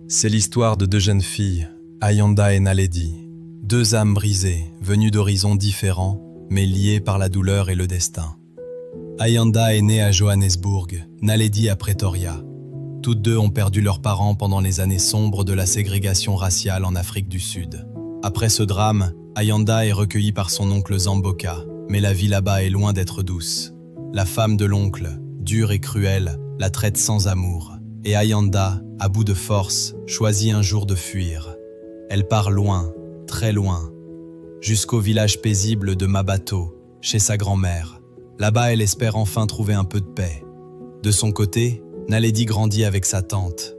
C'est l'histoire de deux jeunes filles, Ayanda et Naledi, deux âmes brisées, venues d'horizons différents, mais liées par la douleur et le destin. Ayanda est née à Johannesburg, Naledi à Pretoria. Toutes deux ont perdu leurs parents pendant les années sombres de la ségrégation raciale en Afrique du Sud. Après ce drame, Ayanda est recueillie par son oncle Zamboka, mais la vie là-bas est loin d'être douce. La femme de l'oncle, dure et cruelle, la traite sans amour. Et Ayanda, à bout de force, choisit un jour de fuir. Elle part loin, très loin, jusqu'au village paisible de Mabato, chez sa grand-mère. Là-bas, elle espère enfin trouver un peu de paix. De son côté, Naledi grandit avec sa tante.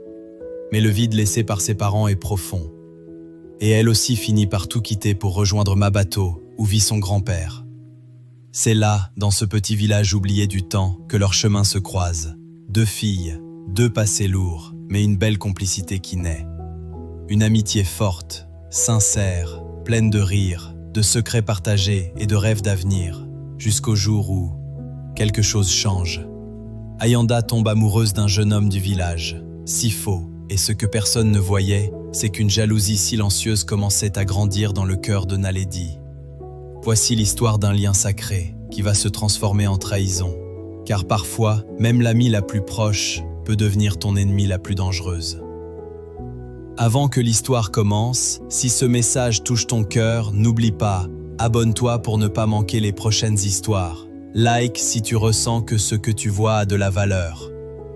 Mais le vide laissé par ses parents est profond. Et elle aussi finit par tout quitter pour rejoindre Mabato, où vit son grand-père. C'est là, dans ce petit village oublié du temps, que leurs chemins se croisent. Deux filles, deux passés lourds, mais une belle complicité qui naît. Une amitié forte, sincère, pleine de rires, de secrets partagés et de rêves d'avenir, jusqu'au jour où quelque chose change. Ayanda tombe amoureuse d'un jeune homme du village, si faux, et ce que personne ne voyait, c'est qu'une jalousie silencieuse commençait à grandir dans le cœur de Naledi. Voici l'histoire d'un lien sacré qui va se transformer en trahison, car parfois, même l'amie la plus proche peut devenir ton ennemie la plus dangereuse. Avant que l'histoire commence, si ce message touche ton cœur, n'oublie pas, abonne-toi pour ne pas manquer les prochaines histoires. Like si tu ressens que ce que tu vois a de la valeur.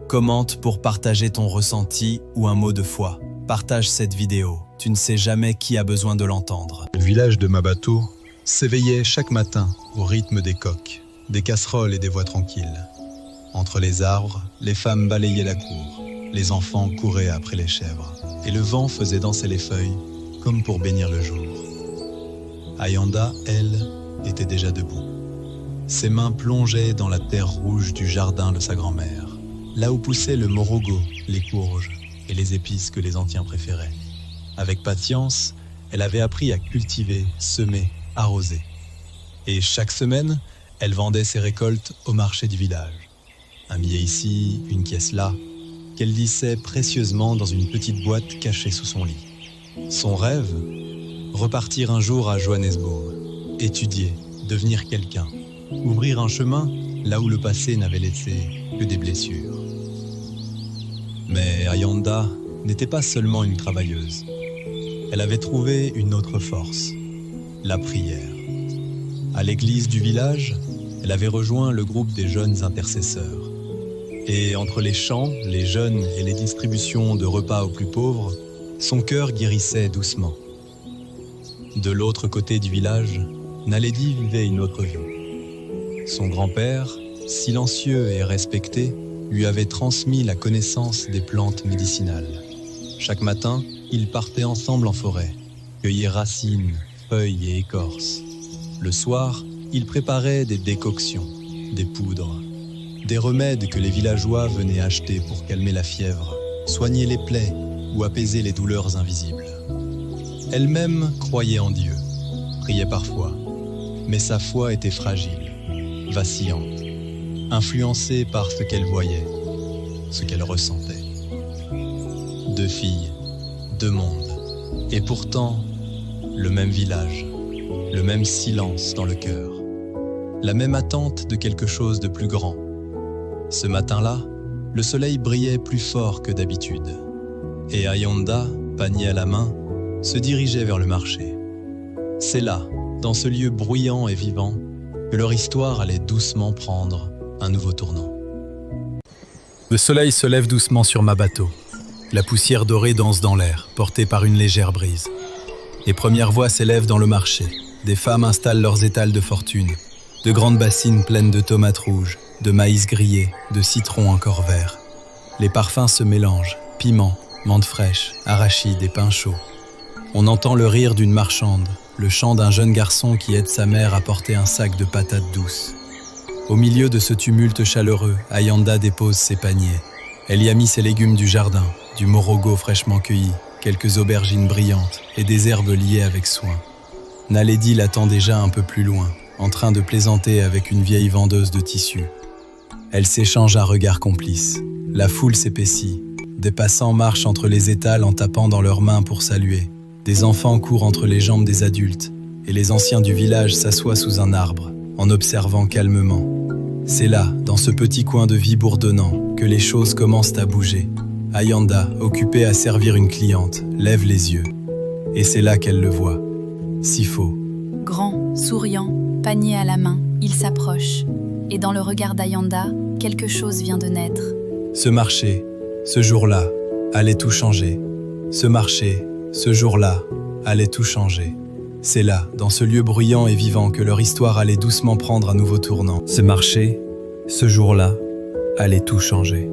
Commente pour partager ton ressenti ou un mot de foi. Partage cette vidéo, tu ne sais jamais qui a besoin de l'entendre. Le village de Mabato s'éveillait chaque matin au rythme des coqs, des casseroles et des voix tranquilles. Entre les arbres, les femmes balayaient la cour, les enfants couraient après les chèvres, et le vent faisait danser les feuilles comme pour bénir le jour. Ayanda, elle, était déjà debout. Ses mains plongeaient dans la terre rouge du jardin de sa grand-mère, là où poussaient le morogo, les courges et les épices que les anciens préféraient. Avec patience, elle avait appris à cultiver, semer, arroser. Et chaque semaine, elle vendait ses récoltes au marché du village. Un billet ici, une caisse là, qu'elle lissait précieusement dans une petite boîte cachée sous son lit. Son rêve, repartir un jour à Johannesburg, étudier, devenir quelqu'un, ouvrir un chemin là où le passé n'avait laissé que des blessures. Mais Ayanda n'était pas seulement une travailleuse. Elle avait trouvé une autre force, la prière. À l'église du village, elle avait rejoint le groupe des jeunes intercesseurs. Et entre les chants, les jeûnes et les distributions de repas aux plus pauvres, son cœur guérissait doucement. De l'autre côté du village, Naledi vivait une autre vie. Son grand-père, silencieux et respecté, lui avait transmis la connaissance des plantes médicinales. Chaque matin, ils partaient ensemble en forêt, cueillir racines, feuilles et écorces. Le soir, ils préparaient des décoctions, des poudres, des remèdes que les villageois venaient acheter pour calmer la fièvre, soigner les plaies ou apaiser les douleurs invisibles. Elle-même croyait en Dieu, priait parfois, mais sa foi était fragile, vacillante, influencée par ce qu'elle voyait, ce qu'elle ressentait. Deux filles, deux mondes, et pourtant, le même village, le même silence dans le cœur, la même attente de quelque chose de plus grand. Ce matin-là, le soleil brillait plus fort que d'habitude, et Ayanda, panier à la main, se dirigeait vers le marché. C'est là, dans ce lieu bruyant et vivant, que leur histoire allait doucement prendre un nouveau tournant. Le soleil se lève doucement sur Mabato. La poussière dorée danse dans l'air, portée par une légère brise. Les premières voix s'élèvent dans le marché. Des femmes installent leurs étals de fortune. De grandes bassines pleines de tomates rouges, de maïs grillé, de citrons encore verts. Les parfums se mélangent, piments, menthe fraîche, arachides et pain chaud. On entend le rire d'une marchande, le chant d'un jeune garçon qui aide sa mère à porter un sac de patates douces. Au milieu de ce tumulte chaleureux, Ayanda dépose ses paniers. Elle y a mis ses légumes du jardin, du morogo fraîchement cueilli, quelques aubergines brillantes et des herbes liées avec soin. Naledi l'attend déjà un peu plus loin, en train de plaisanter avec une vieille vendeuse de tissus. Elles s'échangent un regard complice. La foule s'épaissit. Des passants marchent entre les étals en tapant dans leurs mains pour saluer. Des enfants courent entre les jambes des adultes, et les anciens du village s'assoient sous un arbre, en observant calmement. C'est là, dans ce petit coin de vie bourdonnant, que les choses commencent à bouger. Ayanda, occupée à servir une cliente, lève les yeux. Et c'est là qu'elle le voit. Sifo. Grand, souriant, panier à la main, il s'approche. Et dans le regard d'Ayanda, quelque chose vient de naître. Ce marché, ce jour-là, allait tout changer. Ce marché, ce jour-là, allait tout changer. C'est là, dans ce lieu bruyant et vivant, que leur histoire allait doucement prendre un nouveau tournant. Ce marché, ce jour-là, allait tout changer.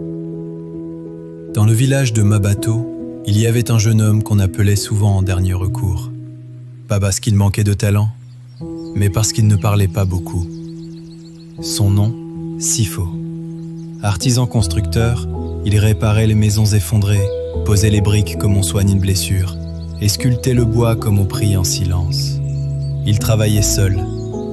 Dans le village de Mabato, il y avait un jeune homme qu'on appelait souvent en dernier recours. Pas parce qu'il manquait de talent, mais parce qu'il ne parlait pas beaucoup. Son nom, Sifo. Artisan constructeur, il réparait les maisons effondrées, posait les briques comme on soigne une blessure, et sculptait le bois comme on prie en silence. Il travaillait seul,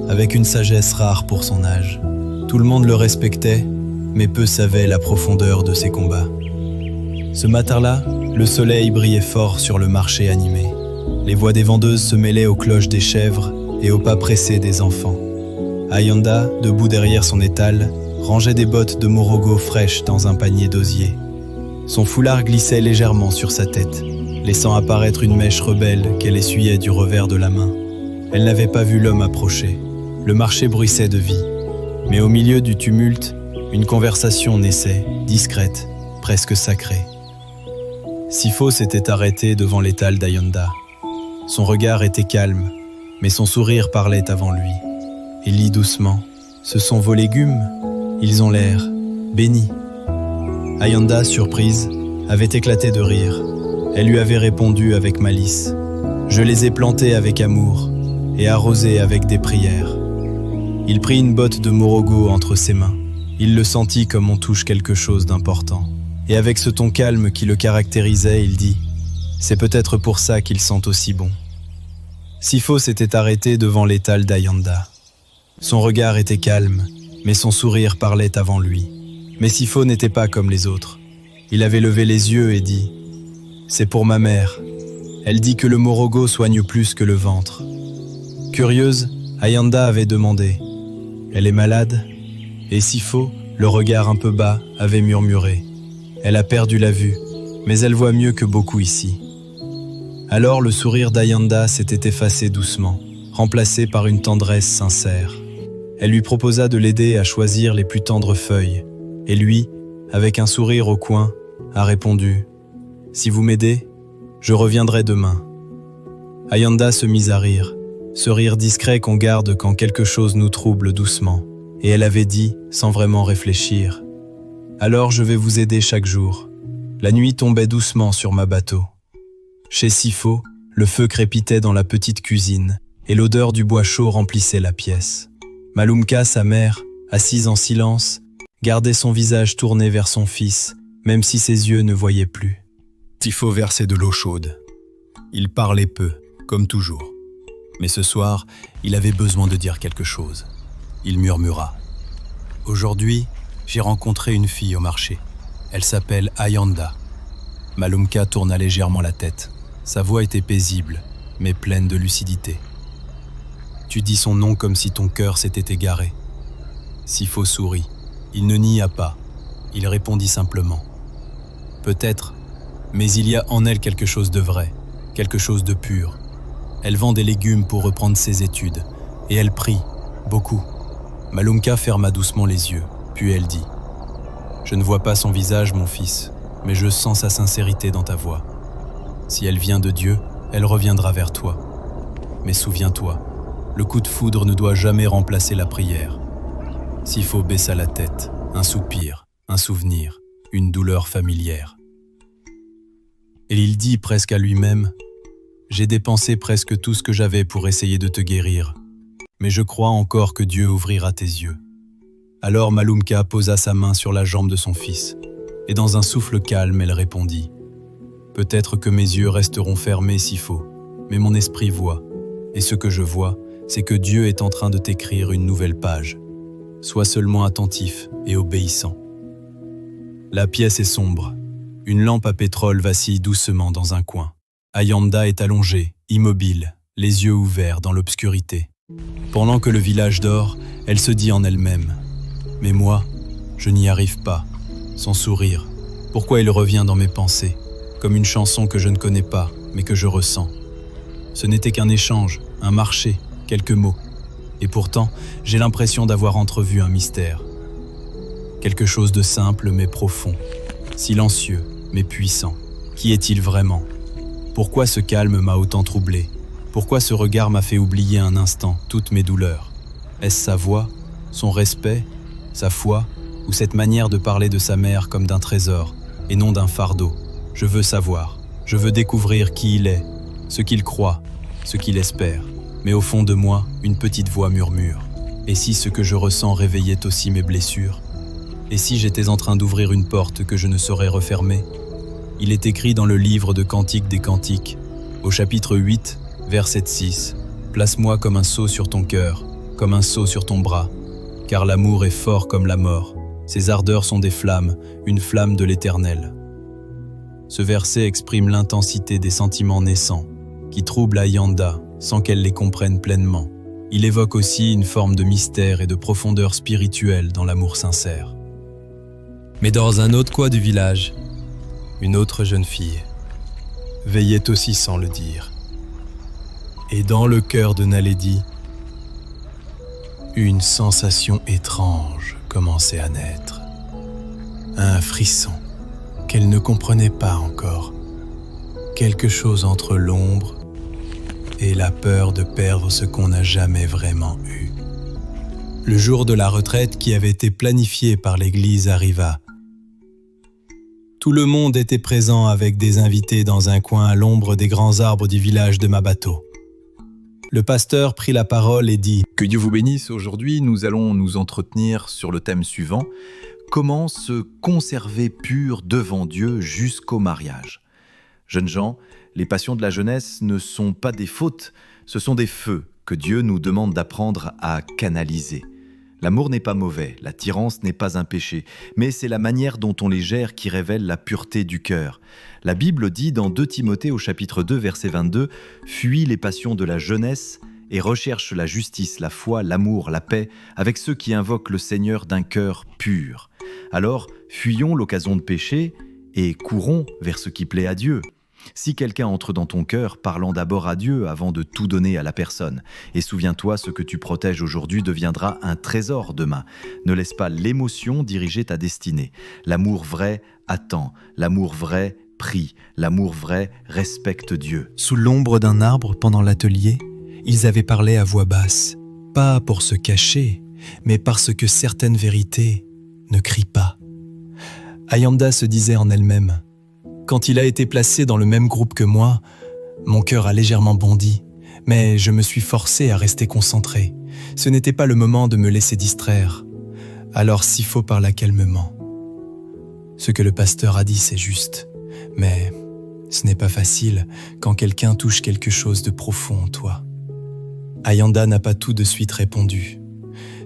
avec une sagesse rare pour son âge. Tout le monde le respectait, mais peu savaient la profondeur de ses combats. Ce matin-là, le soleil brillait fort sur le marché animé. Les voix des vendeuses se mêlaient aux cloches des chèvres et aux pas pressés des enfants. Ayanda, debout derrière son étal, rangeait des bottes de morogo fraîches dans un panier d'osier. Son foulard glissait légèrement sur sa tête, laissant apparaître une mèche rebelle qu'elle essuyait du revers de la main. Elle n'avait pas vu l'homme approcher. Le marché bruissait de vie. Mais au milieu du tumulte, une conversation naissait, discrète, presque sacrée. Sifo s'était arrêté devant l'étal d'Ayanda. Son regard était calme, mais son sourire parlait avant lui. Il lit doucement. « Ce sont vos légumes ? Ils ont l'air bénis. » Ayanda, surprise, avait éclaté de rire. Elle lui avait répondu avec malice. « Je les ai plantés avec amour et arrosés avec des prières. » Il prit une botte de morogo entre ses mains. Il le sentit comme on touche quelque chose d'important. Et avec ce ton calme qui le caractérisait, il dit « C'est peut-être pour ça qu'ils sentent aussi bon. » Sifo s'était arrêté devant l'étal d'Ayanda. Son regard était calme, mais son sourire parlait avant lui. Mais Sifo n'était pas comme les autres. Il avait levé les yeux et dit « C'est pour ma mère. Elle dit que le morogo soigne plus que le ventre. » Curieuse, Ayanda avait demandé « Elle est malade ?» Et Sifo, le regard un peu bas, avait murmuré « Elle a perdu la vue, mais elle voit mieux que beaucoup ici. » Alors le sourire d'Ayanda s'était effacé doucement, remplacé par une tendresse sincère. Elle lui proposa de l'aider à choisir les plus tendres feuilles, et lui, avec un sourire au coin, a répondu « Si vous m'aidez, je reviendrai demain. » Ayanda se mit à rire, ce rire discret qu'on garde quand quelque chose nous trouble doucement, et elle avait dit, sans vraiment réfléchir « Alors je vais vous aider chaque jour. » La nuit tombait doucement sur Mabato. Chez Sifo, le feu crépitait dans la petite cuisine, et l'odeur du bois chaud remplissait la pièce. Malumka, sa mère, assise en silence, gardait son visage tourné vers son fils, même si ses yeux ne voyaient plus. Sifo versait de l'eau chaude. Il parlait peu, comme toujours. Mais ce soir, il avait besoin de dire quelque chose. Il murmura. « Aujourd'hui, j'ai rencontré une fille au marché. Elle s'appelle Ayanda. » Malumka tourna légèrement la tête. Sa voix était paisible, mais pleine de lucidité. « Tu dis son nom comme si ton cœur s'était égaré. » Sifo sourit. Il ne nia pas. Il répondit simplement. « Peut-être, mais il y a en elle quelque chose de vrai, quelque chose de pur. Elle vend des légumes pour reprendre ses études, et elle prie, beaucoup. » Malumka ferma doucement les yeux, puis elle dit « Je ne vois pas son visage, mon fils, mais je sens sa sincérité dans ta voix. Si elle vient de Dieu, elle reviendra vers toi. Mais souviens-toi, le coup de foudre ne doit jamais remplacer la prière. » Sifo baissa la tête, un soupir, un souvenir, une douleur familière. Et il dit presque à lui-même « J'ai dépensé presque tout ce que j'avais pour essayer de te guérir, mais je crois encore que Dieu ouvrira tes yeux. » Alors Malumka posa sa main sur la jambe de son fils, et dans un souffle calme, elle répondit « Peut-être que mes yeux resteront fermés, Sifo, mais mon esprit voit, et ce que je vois, c'est que Dieu est en train de t'écrire une nouvelle page. Sois seulement attentif et obéissant. » La pièce est sombre. Une lampe à pétrole vacille doucement dans un coin. Ayanda est allongée, immobile, les yeux ouverts dans l'obscurité. Pendant que le village dort, elle se dit en elle-même « Mais moi, je n'y arrive pas. » Son sourire, pourquoi il revient dans mes pensées, comme une chanson que je ne connais pas, mais que je ressens. Ce n'était qu'un échange, un marché, quelques mots. Et pourtant, j'ai l'impression d'avoir entrevu un mystère. Quelque chose de simple mais profond, silencieux mais puissant. Qui est-il vraiment ? Pourquoi ce calme m'a autant troublé ? Pourquoi ce regard m'a fait oublier un instant toutes mes douleurs ? Est-ce sa voix, son respect, sa foi, ou cette manière de parler de sa mère comme d'un trésor, et non d'un fardeau ? Je veux savoir, je veux découvrir qui il est, ce qu'il croit, ce qu'il espère. Mais au fond de moi, une petite voix murmure. Et si ce que je ressens réveillait aussi mes blessures ? Et si j'étais en train d'ouvrir une porte que je ne saurais refermer ? Il est écrit dans le livre de Cantiques des Cantiques, au chapitre 8, verset 6, « Place-moi comme un sceau sur ton cœur, comme un sceau sur ton bras, car l'amour est fort comme la mort. Ses ardeurs sont des flammes, une flamme de l'Éternel. » Ce verset exprime l'intensité des sentiments naissants, qui troublent Ayanda sans qu'elle les comprenne pleinement. Il évoque aussi une forme de mystère et de profondeur spirituelle dans l'amour sincère. Mais dans un autre coin du village, une autre jeune fille veillait aussi sans le dire. Et dans le cœur de Naledi, une sensation étrange commençait à naître. Un frisson qu'elle ne comprenait pas encore. Quelque chose entre l'ombre et la peur de perdre ce qu'on n'a jamais vraiment eu. Le jour de la retraite qui avait été planifié par l'église arriva. Tout le monde était présent avec des invités dans un coin à l'ombre des grands arbres du village de Mabato. Le pasteur prit la parole et dit « Que Dieu vous bénisse. Aujourd'hui, nous allons nous entretenir sur le thème suivant. Comment se conserver pur devant Dieu jusqu'au mariage ? Jeunes gens, les passions de la jeunesse ne sont pas des fautes, ce sont des feux que Dieu nous demande d'apprendre à canaliser. L'amour n'est pas mauvais, l'attirance n'est pas un péché, mais c'est la manière dont on les gère qui révèle la pureté du cœur. La Bible dit dans 2 Timothée au chapitre 2, verset 22, « Fuis les passions de la jeunesse et recherche la justice, la foi, l'amour, la paix, avec ceux qui invoquent le Seigneur d'un cœur pur. » Alors, fuyons l'occasion de pécher et courons vers ce qui plaît à Dieu. Si quelqu'un entre dans ton cœur, parlant d'abord à Dieu avant de tout donner à la personne. Et souviens-toi, ce que tu protèges aujourd'hui deviendra un trésor demain. Ne laisse pas l'émotion diriger ta destinée. L'amour vrai attend, l'amour vrai prie, l'amour vrai respecte Dieu. Sous l'ombre d'un arbre pendant l'atelier, ils avaient parlé à voix basse, pas pour se cacher, mais parce que certaines vérités ne crient pas. Ayanda se disait en elle-même, quand il a été placé dans le même groupe que moi, mon cœur a légèrement bondi, mais je me suis forcé à rester concentré. Ce n'était pas le moment de me laisser distraire. Alors Sifo parla calmement. Ce que le pasteur a dit, c'est juste, mais ce n'est pas facile quand quelqu'un touche quelque chose de profond en toi. Ayanda n'a pas tout de suite répondu.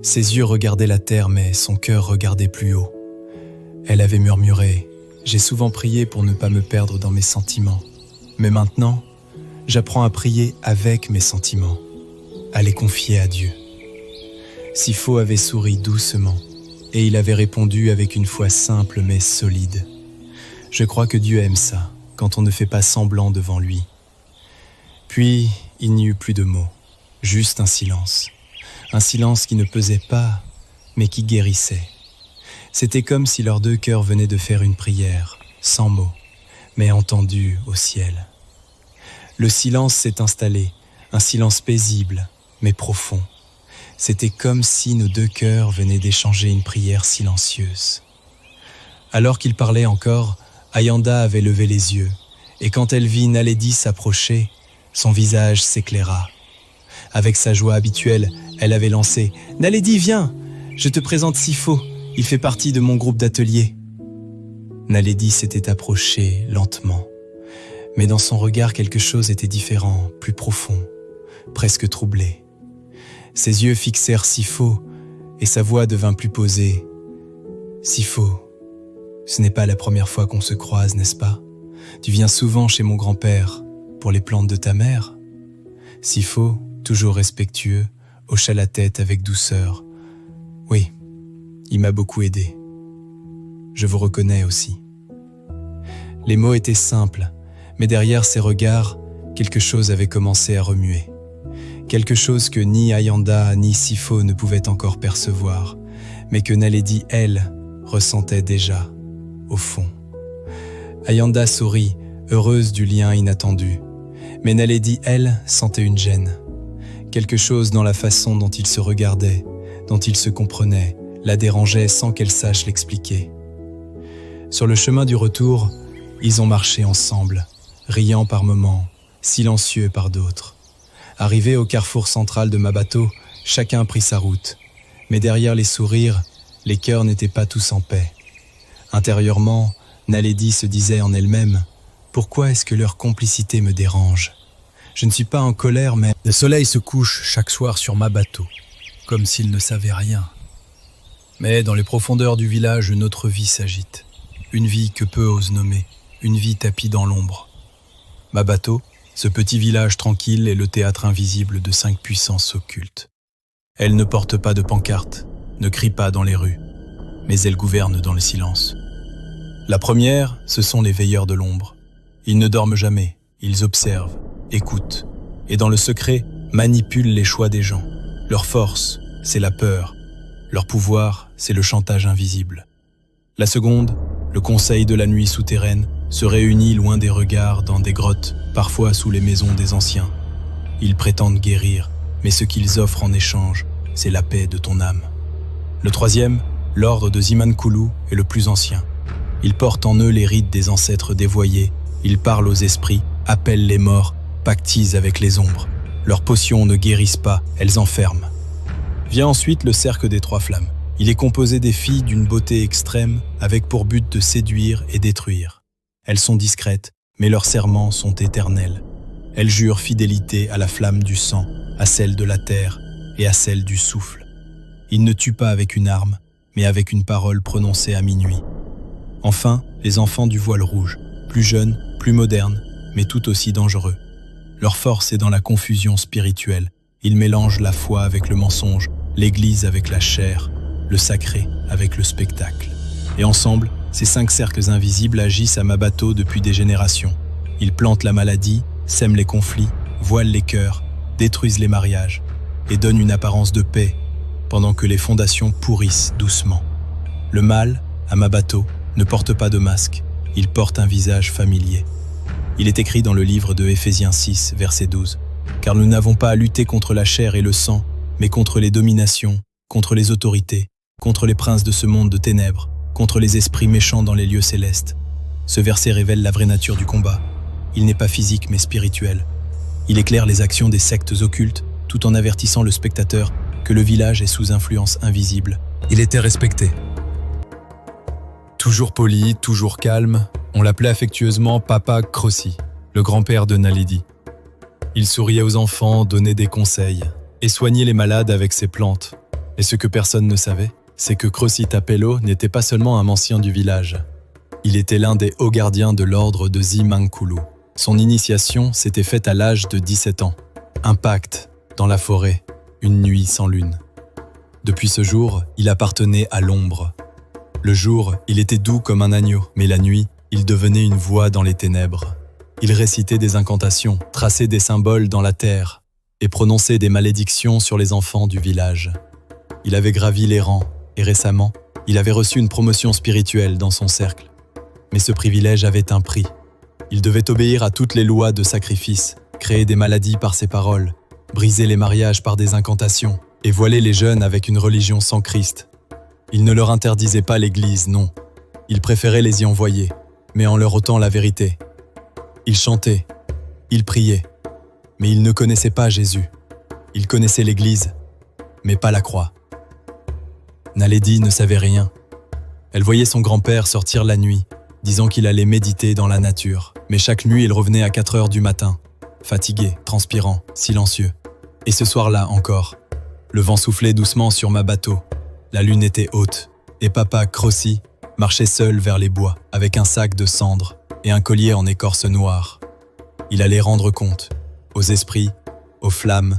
Ses yeux regardaient la terre, mais son cœur regardait plus haut. Elle avait murmuré. J'ai souvent prié pour ne pas me perdre dans mes sentiments. Mais maintenant, j'apprends à prier avec mes sentiments, à les confier à Dieu. Sifo avait souri doucement, et il avait répondu avec une foi simple mais solide. Je crois que Dieu aime ça, quand on ne fait pas semblant devant lui. Puis, il n'y eut plus de mots, juste un silence qui ne pesait pas, mais qui guérissait. C'était comme si leurs 2 cœurs venaient de faire une prière, sans mots, mais entendue au ciel. Le silence s'est installé, un silence paisible, mais profond. C'était comme si nos 2 cœurs venaient d'échanger une prière silencieuse. Alors qu'ils parlaient encore, Ayanda avait levé les yeux, et quand elle vit Naledi s'approcher, son visage s'éclaira. Avec sa joie habituelle, elle avait lancé « Naledi, viens, je te présente Sifo. Il fait partie de mon groupe d'atelier. » Naledi s'était approché lentement, mais dans son regard quelque chose était différent, plus profond, presque troublé. Ses yeux fixèrent Sifo et sa voix devint plus posée. « Sifo, Ce n'est pas la première fois qu'on se croise, n'est-ce pas? Tu viens souvent chez mon grand-père pour les plantes de ta mère. Sifo, toujours respectueux, hocha la tête avec douceur. Oui, il m'a beaucoup aidé. Je vous reconnais aussi. Les mots étaient simples, mais derrière ces regards, quelque chose avait commencé à remuer. Quelque chose que ni Ayanda ni Sifo ne pouvaient encore percevoir, mais que Naledi, elle, ressentait déjà, au fond. Ayanda sourit, heureuse du lien inattendu, mais Naledi, elle, sentait une gêne. Quelque chose dans la façon dont ils se regardaient, dont ils se comprenaient, la dérangeait sans qu'elle sache l'expliquer. Sur le chemin du retour, ils ont marché ensemble, riant par moments, silencieux par d'autres. Arrivés au carrefour central de Mabato, chacun prit sa route. Mais derrière les sourires, les cœurs n'étaient pas tous en paix. Intérieurement, Naledi se disait en elle-même « Pourquoi est-ce que leur complicité me dérange ? Je ne suis pas en colère, mais… » Le soleil se couche chaque soir sur Mabato, comme s'il ne savait rien. Mais dans les profondeurs du village, une autre vie s'agite. Une vie que peu osent nommer, une vie tapie dans l'ombre. Mabato, ce petit village tranquille, est le théâtre invisible de 5 puissances occultes. Elle ne porte pas de pancarte, ne crie pas dans les rues, mais elle gouverne dans le silence. La première, ce sont les veilleurs de l'ombre. Ils ne dorment jamais, ils observent, écoutent, et dans le secret, manipulent les choix des gens. Leur force, c'est la peur. Leur pouvoir, c'est le chantage invisible. La seconde, le conseil de la nuit souterraine, se réunit loin des regards dans des grottes, parfois sous les maisons des anciens. Ils prétendent guérir, mais ce qu'ils offrent en échange, c'est la paix de ton âme. Le troisième, l'ordre de Zimankulu, est le plus ancien. Ils portent en eux les rites des ancêtres dévoyés, ils parlent aux esprits, appellent les morts, pactisent avec les ombres. Leurs potions ne guérissent pas, elles enferment. Vient ensuite le cercle des 3 flammes. Il est composé des filles d'une beauté extrême, avec pour but de séduire et détruire. Elles sont discrètes, mais leurs serments sont éternels. Elles jurent fidélité à la flamme du sang, à celle de la terre et à celle du souffle. Ils ne tuent pas avec une arme, mais avec une parole prononcée à minuit. Enfin, les enfants du voile rouge, plus jeunes, plus modernes, mais tout aussi dangereux. Leur force est dans la confusion spirituelle. Ils mélangent la foi avec le mensonge, l'église avec la chair, le sacré avec le spectacle. Et ensemble, ces 5 cercles invisibles agissent à Mabato depuis des générations. Ils plantent la maladie, sèment les conflits, voilent les cœurs, détruisent les mariages et donnent une apparence de paix pendant que les fondations pourrissent doucement. Le mal, à Mabato, ne porte pas de masque, il porte un visage familier. Il est écrit dans le livre de Éphésiens 6, verset 12. « Car nous n'avons pas à lutter contre la chair et le sang, mais contre les dominations, contre les autorités, contre les princes de ce monde de ténèbres, contre les esprits méchants dans les lieux célestes. » Ce verset révèle la vraie nature du combat. Il n'est pas physique mais spirituel. Il éclaire les actions des sectes occultes, tout en avertissant le spectateur que le village est sous influence invisible. Il était respecté. Toujours poli, toujours calme, on l'appelait affectueusement Papa Crossi, le grand-père de Naledi. Il souriait aux enfants, donnait des conseils et soignait les malades avec ses plantes. Et ce que personne ne savait, c'est que Crossi Tapelo n'était pas seulement un ancien du village. Il était l'un des hauts gardiens de l'ordre de Zimankulu. Son initiation s'était faite à l'âge de 17 ans. Un pacte, dans la forêt, une nuit sans lune. Depuis ce jour, il appartenait à l'ombre. Le jour, il était doux comme un agneau, mais la nuit, il devenait une voix dans les ténèbres. Il récitait des incantations, traçait des symboles dans la terre et prononçait des malédictions sur les enfants du village. Il avait gravi les rangs et récemment, il avait reçu une promotion spirituelle dans son cercle. Mais ce privilège avait un prix. Il devait obéir à toutes les lois de sacrifice, créer des maladies par ses paroles, briser les mariages par des incantations et voiler les jeunes avec une religion sans Christ. Il ne leur interdisait pas l'Église, non. Il préférait les y envoyer, mais en leur ôtant la vérité. Il chantait, il priait, mais il ne connaissait pas Jésus. Il connaissait l'Église, mais pas la croix. Naledi ne savait rien. Elle voyait son grand-père sortir la nuit, disant qu'il allait méditer dans la nature. Mais chaque nuit, il revenait à 4 heures du matin, fatigué, transpirant, silencieux. Et ce soir-là encore, le vent soufflait doucement sur Mabato. La lune était haute, et Papa Crossi marchait seul vers les bois avec un sac de cendres et un collier en écorce noire. Il allait rendre compte aux esprits, aux flammes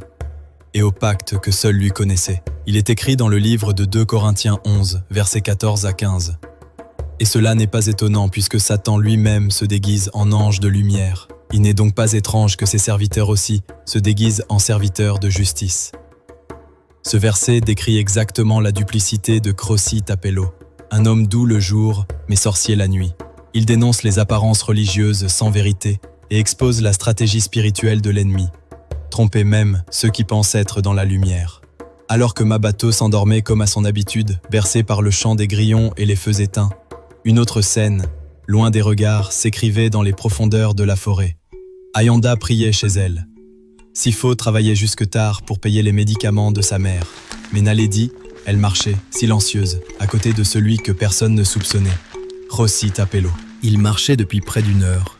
et au pacte que seul lui connaissait. Il est écrit dans le livre de 2 Corinthiens 11, versets 14 à 15. Et cela n'est pas étonnant puisque Satan lui-même se déguise en ange de lumière. Il n'est donc pas étrange que ses serviteurs aussi se déguisent en serviteurs de justice. Ce verset décrit exactement la duplicité de Grossi Tapello, un homme doux le jour, mais sorcier la nuit. Il dénonce les apparences religieuses sans vérité et expose la stratégie spirituelle de l'ennemi, tromper même ceux qui pensent être dans la lumière. Alors que Mabato s'endormait comme à son habitude, bercé par le chant des grillons et les feux éteints, une autre scène, loin des regards, s'écrivait dans les profondeurs de la forêt. Ayanda priait chez elle. Sifo travaillait jusque tard pour payer les médicaments de sa mère. Mais Naledi, elle marchait, silencieuse, à côté de celui que personne ne soupçonnait, Grossi Tapello. Il marchait depuis près d'1 heure.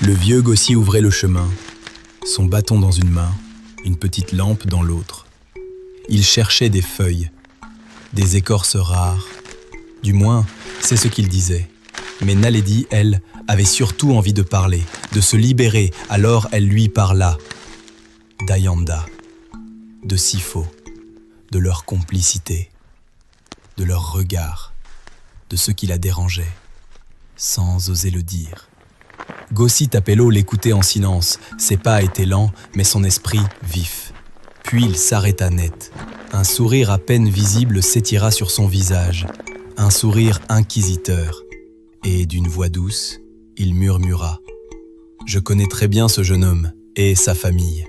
Le vieux Gossi ouvrait le chemin, son bâton dans une main, une petite lampe dans l'autre. Il cherchait des feuilles, des écorces rares. Du moins, c'est ce qu'il disait. Mais Naledi, elle, avait surtout envie de parler, de se libérer, alors elle lui parla. D'Ayanda, de Sifo, de leur complicité, de leur regard, de ce qui la dérangeait, sans oser le dire. Grossi Tapello l'écoutait en silence, ses pas étaient lents, mais son esprit vif. Puis il s'arrêta net. Un sourire à peine visible s'étira sur son visage, un sourire inquisiteur. Et d'une voix douce, il murmura « Je connais très bien ce jeune homme et sa famille.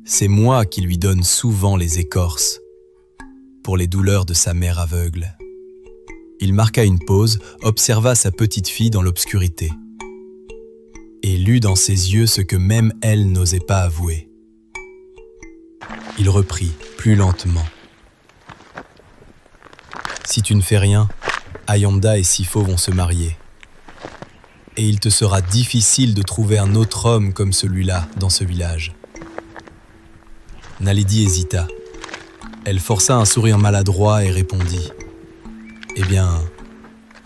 C'est moi qui lui donne souvent les écorces pour les douleurs de sa mère aveugle. » Il marqua une pause, observa sa petite fille dans l'obscurité et lut dans ses yeux ce que même elle n'osait pas avouer. Il reprit plus lentement. « Si tu ne fais rien, Ayanda et Sifo vont se marier. Et il te sera difficile de trouver un autre homme comme celui-là dans ce village. » Naledi hésita. Elle força un sourire maladroit et répondit « Eh bien,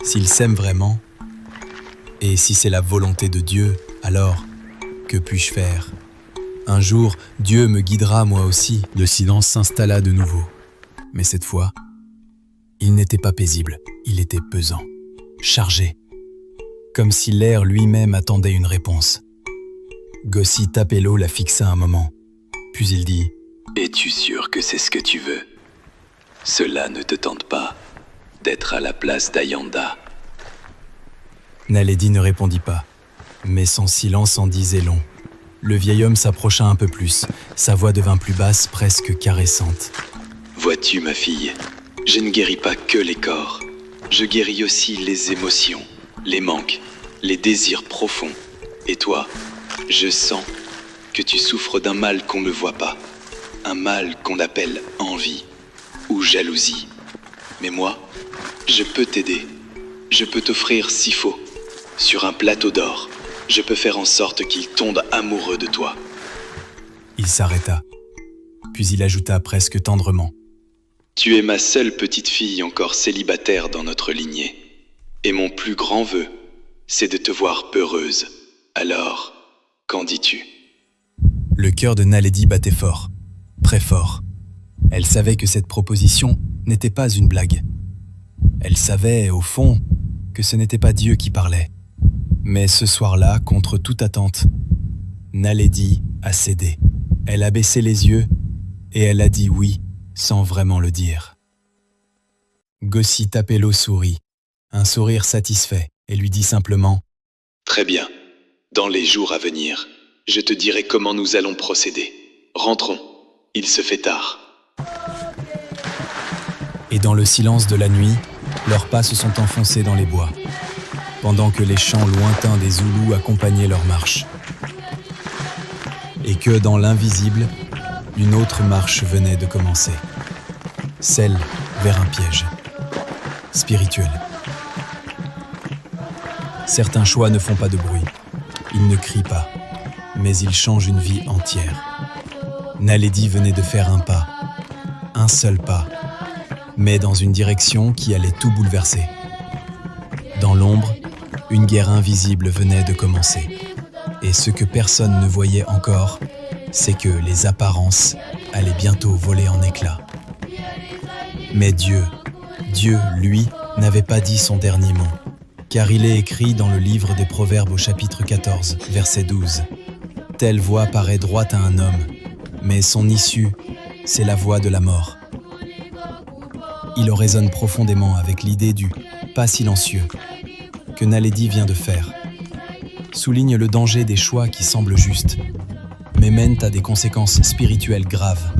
s'ils s'aiment vraiment, et si c'est la volonté de Dieu, alors, que puis-je faire ? Un jour, Dieu me guidera moi aussi. » Le silence s'installa de nouveau. Mais cette fois, il n'était pas paisible, il était pesant, chargé, comme si l'air lui-même attendait une réponse. Grossi Tapello la fixa un moment, puis il dit « Es-tu sûr que c'est ce que tu veux ? Cela ne te tente pas d'être à la place d'Ayanda ?» Naledi ne répondit pas, mais son silence en disait long. Le vieil homme s'approcha un peu plus, sa voix devint plus basse, presque caressante. « Vois-tu, ma fille ? Je ne guéris pas que les corps, je guéris aussi les émotions, les manques, les désirs profonds. Et toi, je sens que tu souffres d'un mal qu'on ne voit pas, un mal qu'on appelle envie ou jalousie. Mais moi, je peux t'aider, je peux t'offrir Sifo, sur un plateau d'or. Je peux faire en sorte qu'il tombe amoureux de toi. » Il s'arrêta, puis il ajouta presque tendrement. Tu es ma seule petite fille encore célibataire dans notre lignée. Et mon plus grand vœu, c'est de te voir peureuse. Alors, qu'en dis-tu ? Le cœur de Naledi battait fort, très fort. Elle savait que cette proposition n'était pas une blague. Elle savait, au fond, que ce n'était pas Dieu qui parlait. Mais ce soir-là, contre toute attente, Naledi a cédé. Elle a baissé les yeux et elle a dit oui, sans vraiment le dire. Grossi Tapello sourit, un sourire satisfait, et lui dit simplement « Très bien. Dans les jours à venir, je te dirai comment nous allons procéder. Rentrons, il se fait tard. » Et dans le silence de la nuit, leurs pas se sont enfoncés dans les bois, pendant que les chants lointains des Zoulous accompagnaient leur marche. Et que dans l'invisible, une autre marche venait de commencer, celle vers un piège, spirituel. Certains choix ne font pas de bruit, ils ne crient pas, mais ils changent une vie entière. Naledi venait de faire un seul pas, mais dans une direction qui allait tout bouleverser. Dans l'ombre, une guerre invisible venait de commencer. Et ce que personne ne voyait encore, c'est que les apparences allaient bientôt voler en éclats. Mais Dieu, lui, n'avait pas dit son dernier mot, car il est écrit dans le livre des Proverbes au chapitre 14, verset 12. « Telle voie paraît droite à un homme, mais son issue, c'est la voie de la mort. » Il en résonne profondément avec l'idée du « pas silencieux » que Naledi vient de faire. Souligne le danger des choix qui semblent justes, mais mènent à des conséquences spirituelles graves.